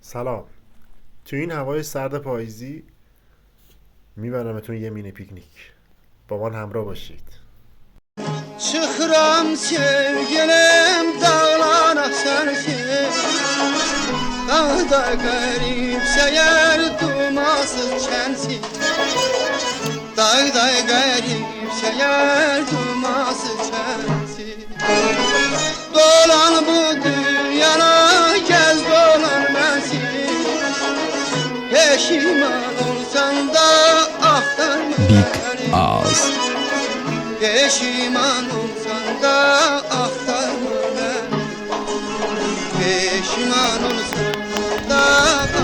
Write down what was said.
سلام. تو این هوای سرد پاییزی میبرمتون یه مینی پیکنیک. با من همراه باشید. Çıkıram sevgilim dağlara sensiz. Dağda garip seyer dumasız çensiz. Dağda garip seyer dumasız çensiz. Dolan bu dünyana gez dolan bensiz. Peşiman olsan da aktarma Big beni. Ağız. Peşiman olsan da aktarma beni. Peşiman olsan da